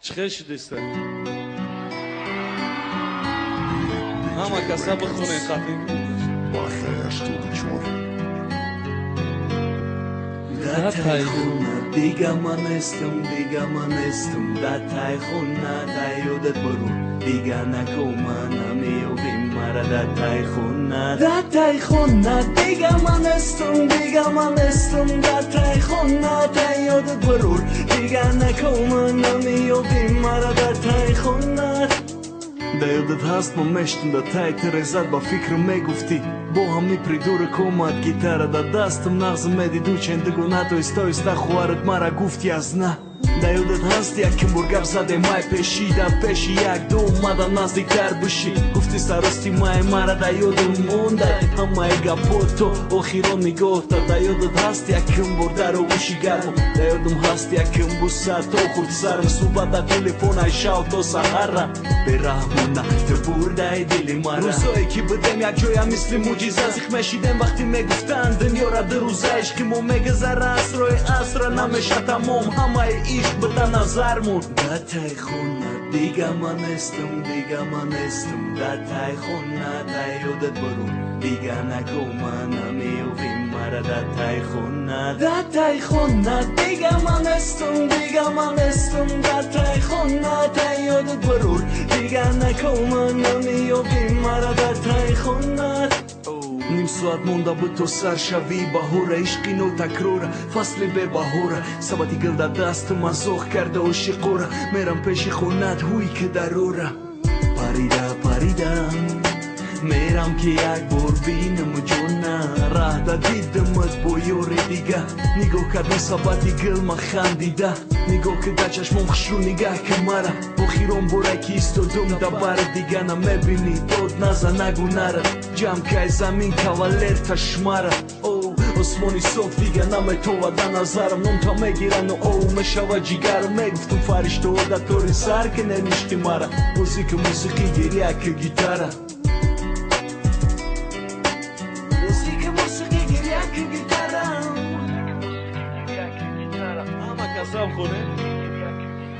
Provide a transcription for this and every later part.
چخیر شدیسته همه کسا بخونه خطین با خیش تو چور دا تای خونه دیگه من استم دا تای خونه دا یادت برو دیگه نکو منم یوبیم مرا دا تای خونه دیگه من استم دا تای خونه دا یادت برو دیگه نکو منم یوبیم مرا دا تای خونه Да јадет хаст момештен да тајте резат ба фикру ме гуфти Боха ми придура комат гитара да дастам нағзы меди дучен дигунато исто иста хуарет мара гуфти аз на Да јадет хаст яким бургав заде май пеши да пеши як до умада наздиктар буши Гуфти старости май мара да јодем мондай Ама ега пото охиро нигота Да јадет хаст яким бурдаро уши гармо Да јадем хаст яким бусат охурт сарм Субата телефона ишао то сахара Берахмона те бурдай дили мара Рузое ки бъдем як ҷоя мисли муҷиза Зихмешидем вақти мегуфтан дунёра дурӯза Ишқи мо мегазара асрои асра намеша тамом Ҳамаи ишқ буда назармон Да тай хона дига ман естам Да тай хона да ёдат барун Дига нако манам ёвим мара Да тай хона дига ман естам Да тай хона да ёдат барун Дига нако манам ёвим мара Да тай хона Ним соат монда бы то сар шави баҳора ишқи но такрора фасли бебаҳора сабати гил дар дасту мазоқ карда ошиқора мерам пеши хонат ҳуи ки дарора парида мерам ки як бор бинам ҷона раҳ да дидамат бо ёри дига нигоҳ кардам сабати гил ма хандида нигоҳ кида чашмом хушрӯ нигаҳ ки мара охирон боре ки истодум да бара дига намебинӣ дод наза нагу нара ҷамкай замин кавалер ташмара осмони соф дига наметова да назарам нонта мегирану оу мешава ҷигарам мегуфтум фариштаҳо да тори сар ки неништи мара музика мусиқӣ гирия ки гитара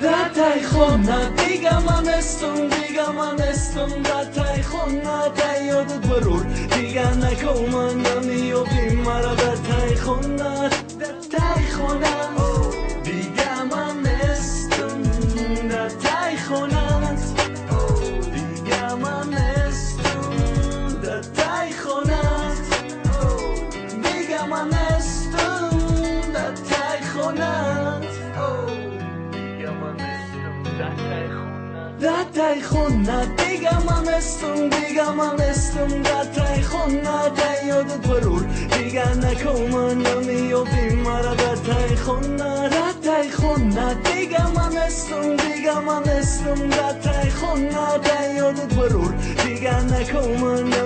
Da tai khona diga man estum Da tai khona da yodat barur Diga nako manam yobim mara Da tai khona Diga man estum Da tai khona Diga man estum Da tai khona Diga man estum Da tai khona Da tai khona diga man estum Da tai khona da yodat barur Diga nako manam yobim mara Da tai khona diga man estum Da tai khona da yodat barur Diga nako manam